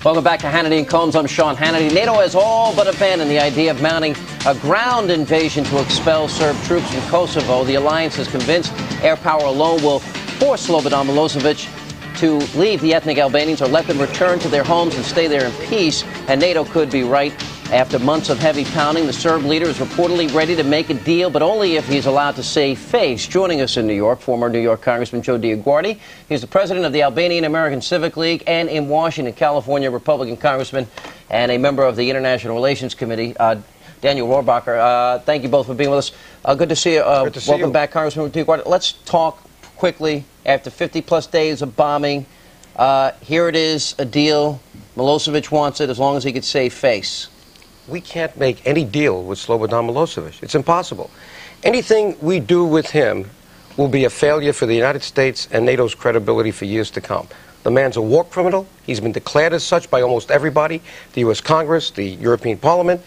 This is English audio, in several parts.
Welcome back to Hannity and Colmes. I'm Sean Hannity. NATO has all but abandoned the idea of mounting a ground invasion to expel Serb troops from Kosovo. The alliance is convinced air power alone will force Slobodan Milosevic to leave the ethnic Albanians or let them return to their homes and stay there in peace. And NATO could be right. After months of heavy pounding, the Serb leader is reportedly ready to make a deal, but only if he's allowed to save face. Joining us in New York, former New York Congressman Joe DioGuardi. He's the president of the Albanian American Civic League, and in Washington, California, Republican congressman and a member of the International Relations Committee, Daniel Rohrabacher. Thank you both for being with us. Good to see you. Good to see welcome you. back, Congressman DioGuardi. Let's talk quickly. After 50-plus days of bombing, here it is, a deal. Milosevic wants it as long as he could save face. We can't make any deal with Slobodan Milosevic. It's impossible. Anything we do with him will be a failure for the United States and NATO's credibility for years to come. The man's a war criminal. He's been declared as such by almost everybody, the U.S. Congress, the European Parliament.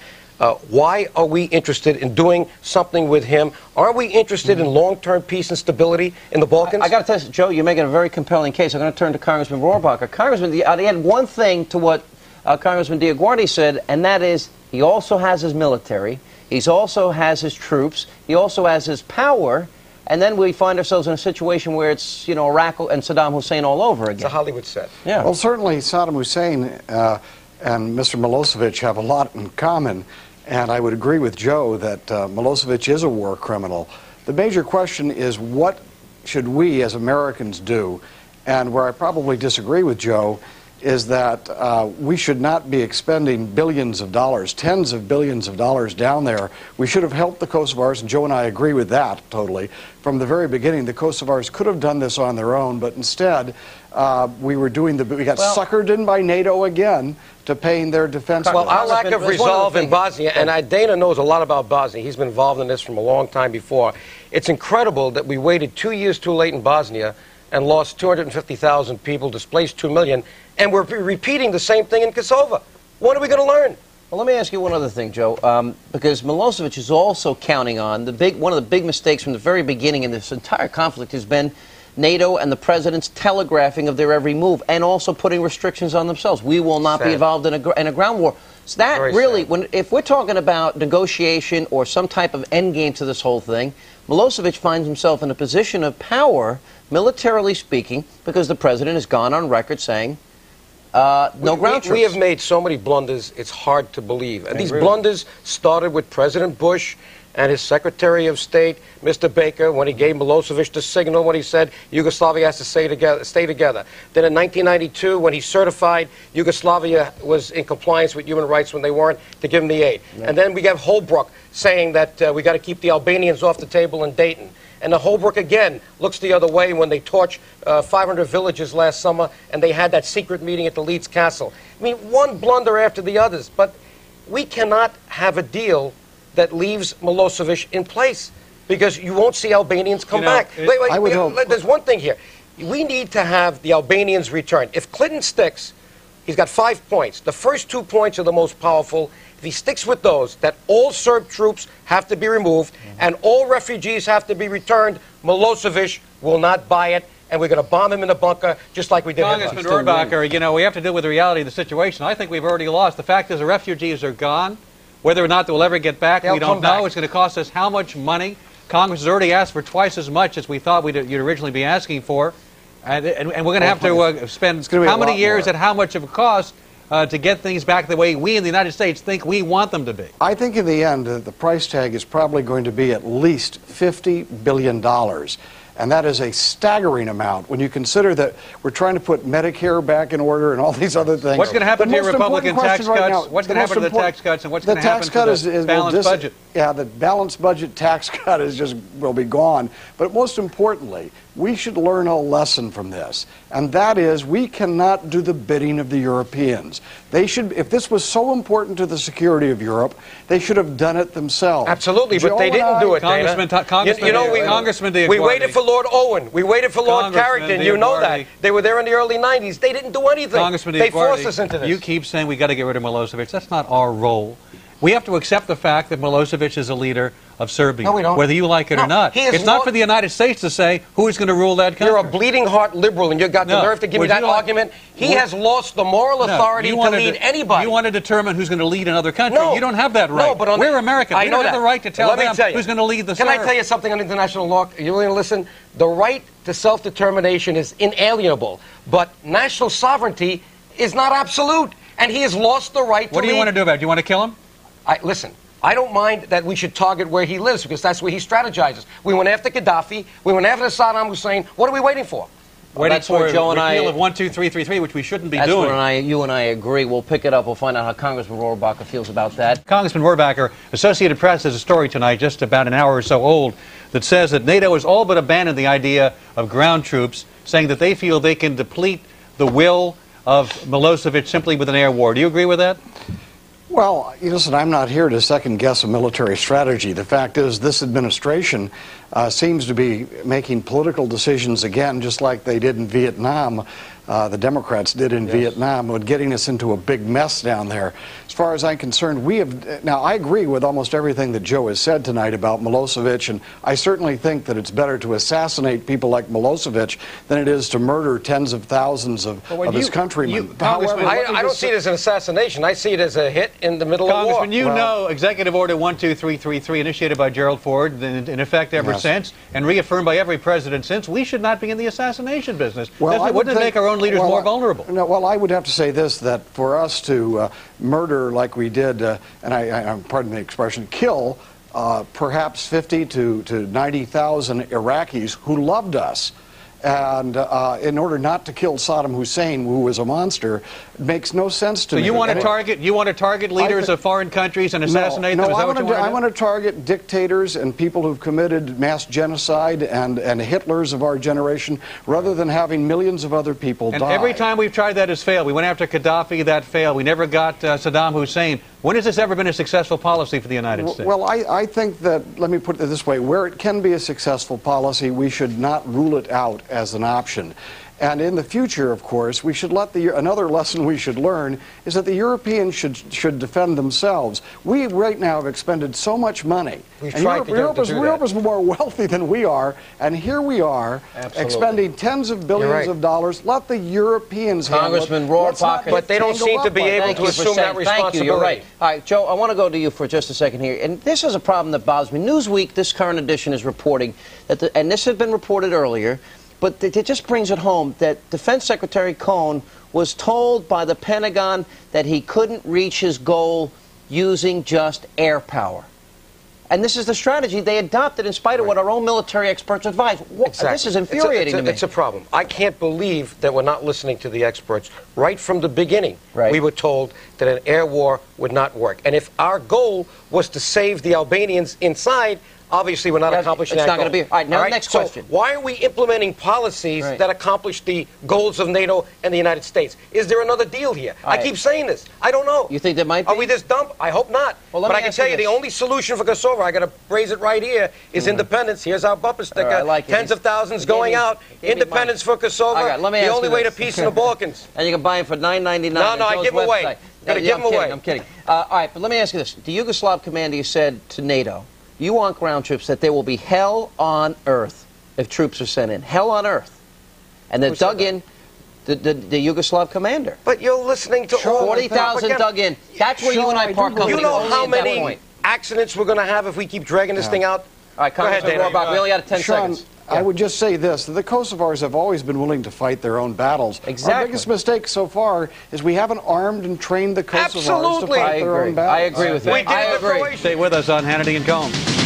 Why are we interested in doing something with him? Aren't we interested in long-term peace and stability in the Balkans? I got to tell you, Joe, you're making a very compelling case. I'm going to turn to Congressman Rohrabacher. Congressman, I had one thing to what Congressman DioGuardi said, and that is he also has his military, he also has his troops, he also has his power, and then we find ourselves in a situation where it's, you know, Iraq and Saddam Hussein all over again. It's a Hollywood set. Yeah. Well, certainly Saddam Hussein and Mr. Milosevic have a lot in common, and I would agree with Joe that Milosevic is a war criminal. The major question is, what should we as Americans do? And where I probably disagree with Joe is that we should not be expending billions of dollars, tens of billions of dollars down there. We should have helped the Kosovars, and Joe and I agree with that totally. From the very beginning, the Kosovars could have done this on their own, but instead we got suckered in by NATO again to paying their defense. Well, our lack of resolve in Bosnia, and Dana knows a lot about Bosnia. He's been involved in this from a long time before. It's incredible that we waited 2 years too late in Bosnia and lost 250,000 people, displaced 2 million, and we're repeating the same thing in Kosovo. What are we going to learn? Well, let me ask you one other thing, Joe, because Milosevic is also counting on one of the big mistakes from the very beginning in this entire conflict has been NATO and the president's telegraphing of their every move, and also putting restrictions on themselves. We will not be involved in a ground war. So that really, if we're talking about negotiation or some type of end game to this whole thing, Milosevic finds himself in a position of power, militarily speaking, because the president has gone on record saying no ground troops. We have made so many blunders, it's hard to believe. And these blunders started with President Bush and his Secretary of State, Mr. Baker, when he gave Milosevic the signal when he said Yugoslavia has to stay together. Then in 1992, when he certified Yugoslavia was in compliance with human rights when they weren't, to give him the aid. Yeah. And then we got Holbrooke saying that we got to keep the Albanians off the table in Dayton. And the Holbrooke again looks the other way when they torched 500 villages last summer and they had that secret meeting at the Leeds Castle. I mean, one blunder after the others. But we cannot have a deal that leaves Milosevic in place, because you won't see Albanians come back. Wait, there's one thing here. We need to have the Albanians return. If Clinton sticks, he's got 5 points. The first 2 points are the most powerful. If he sticks with those, that all Serb troops have to be removed and all refugees have to be returned, Milosevic will not buy it, and we're going to bomb him in a bunker just like we did. Congressman Rohrabacher, you know, we have to deal with the reality of the situation. I think we've already lost. The fact is the refugees are gone. Whether or not they will ever get back, we don't know. It's going to cost us how much money? Congress has already asked for twice as much as we thought you'd originally be asking for. And we're going to have to spend how many years and how much of a cost to get things back the way we in the United States think we want them to be. I think in the end, the price tag is probably going to be at least $50 billion. And that is a staggering amount when you consider that we're trying to put Medicare back in order and all these other things. What's going to happen to your Republican tax cuts? What's going to happen to the tax cuts, and what's going to happen to the balanced budget? Yeah, the balanced budget tax cut will be gone. But most importantly, we should learn a lesson from this, and that is we cannot do the bidding of the Europeans. They should, if this was so important to the security of Europe, they should have done it themselves. Absolutely, but they didn't do it, Congressman DioGuardi. We waited for Lord Owen. We waited for Lord Carrington. You know that. They were there in the early 90s. They didn't do anything. Congressman they forced us into this. You keep saying we got to get rid of Milosevic. That's not our role. We have to accept the fact that Milosevic is a leader of Serbia, No, we don't. whether you like it or not. It's not for the United States to say who is going to rule that country. You're a bleeding heart liberal, and you've got the nerve to give me that argument. He has lost the moral authority to lead anybody. You want to determine who's going to lead another country. No. You don't have that right. No, but we're American. We don't have the right to tell them who's going to lead the Serbs. Can I tell you something on international law? Are you willing to listen? The right to self-determination is inalienable, but national sovereignty is not absolute, and he has lost the right to What do you want to do about it? Do you want to kill him? Listen, I don't mind that we should target where he lives, because that's where he strategizes. We went after Gaddafi. We went after Saddam Hussein. What are we waiting for? Waiting for Joe and repeal of 12333, which we shouldn't be doing. That's where you and I agree. We'll pick it up. We'll find out how Congressman Rohrabacher feels about that. Congressman Rohrabacher, Associated Press has a story tonight, just about an hour or so old, that says that NATO has all but abandoned the idea of ground troops, saying that they feel they can deplete the will of Milosevic simply with an air war. Do you agree with that? Well, listen, I'm not here to second-guess a military strategy. The fact is, this administration seems to be making political decisions again, just like they did in Vietnam. The Democrats did in Vietnam, with getting us into a big mess down there. As far as I'm concerned, now I agree with almost everything that Joe has said tonight about Milosevic, and I certainly think that it's better to assassinate people like Milosevic than it is to murder tens of thousands of his countrymen. However, I don't see it as an assassination. I see it as a hit in the middle of war. Congressman, you know Executive Order 12333, initiated by Gerald Ford, in effect ever since, and reaffirmed by every president since, we should not be in the assassination business. Wouldn't it make our own leaders more vulnerable? No, well, I would have to say this, that for us to murder like we did, and I pardon the expression, kill perhaps 50 to 90,000 Iraqis who loved us, and in order not to kill Saddam Hussein, who was a monster, it makes no sense to me. So you want to target leaders of foreign countries and assassinate them? Is that what you want to do? I want to target dictators and people who've committed mass genocide and Hitlers of our generation, rather than having millions of other people die. And every time we've tried that has failed. We went after Gaddafi, that failed. We never got Saddam Hussein. When has this ever been a successful policy for the United States? Well, I think that, let me put it this way, where it can be a successful policy, we should not rule it out as an option. And in the future, of course, we should another lesson we should learn is that the Europeans should defend themselves. We right now have expended so much money. Europe is more wealthy than we are, and here we are expending tens of billions of dollars. Let the Europeans Congressman Rohrabacher, but they don't seem to be able to assume that responsibility. Thank you, you're right. All right, Joe, I want to go to you for just a second here. And this is a problem that bothers me. Newsweek, this current edition, is reporting that, and this had been reported earlier, but it just brings it home that Defense Secretary Cong was told by the Pentagon that he couldn't reach his goal using just air power. And this is the strategy they adopted in spite of what our own military experts advise. Exactly. This is infuriating to me. It's a problem. I can't believe that we're not listening to the experts. Right from the beginning, we were told that an air war would not work. And if our goal was to save the Albanians inside, obviously we're not accomplishing that goal. It's not going to be. All right, now next question. So why are we implementing policies that accomplish the goals of NATO and the United States? Is there another deal here? I keep saying this. I don't know. You think there might be? Are we this dumb? I hope not. Well, but I can tell you the only solution for Kosovo, I got to phrase it right here, is independence. Here's our bumper sticker. I like it. Tens of thousands going out. Independence for Kosovo. The only way to peace in the Balkans. And you can buy them for $9.99. No, I give them away. Gotta give them away. I'm kidding. All right, but let me ask you this. The Yugoslav commander said to NATO, you want ground troops, that there will be hell on earth if troops are sent in. Hell on earth. And they're dug in, the Yugoslav commander. But you're listening to 40,000 dug in. That's where you and I part company. You know how many accidents we're going to have if we keep dragging this thing out? All right, Congressman Rohrabacher, we only got 10 seconds. I would just say this, that the Kosovars have always been willing to fight their own battles. Exactly. Our biggest mistake so far is we haven't armed and trained the Kosovars to fight their own battles. I agree with you. I agree. Stay with us on Hannity and Colmes.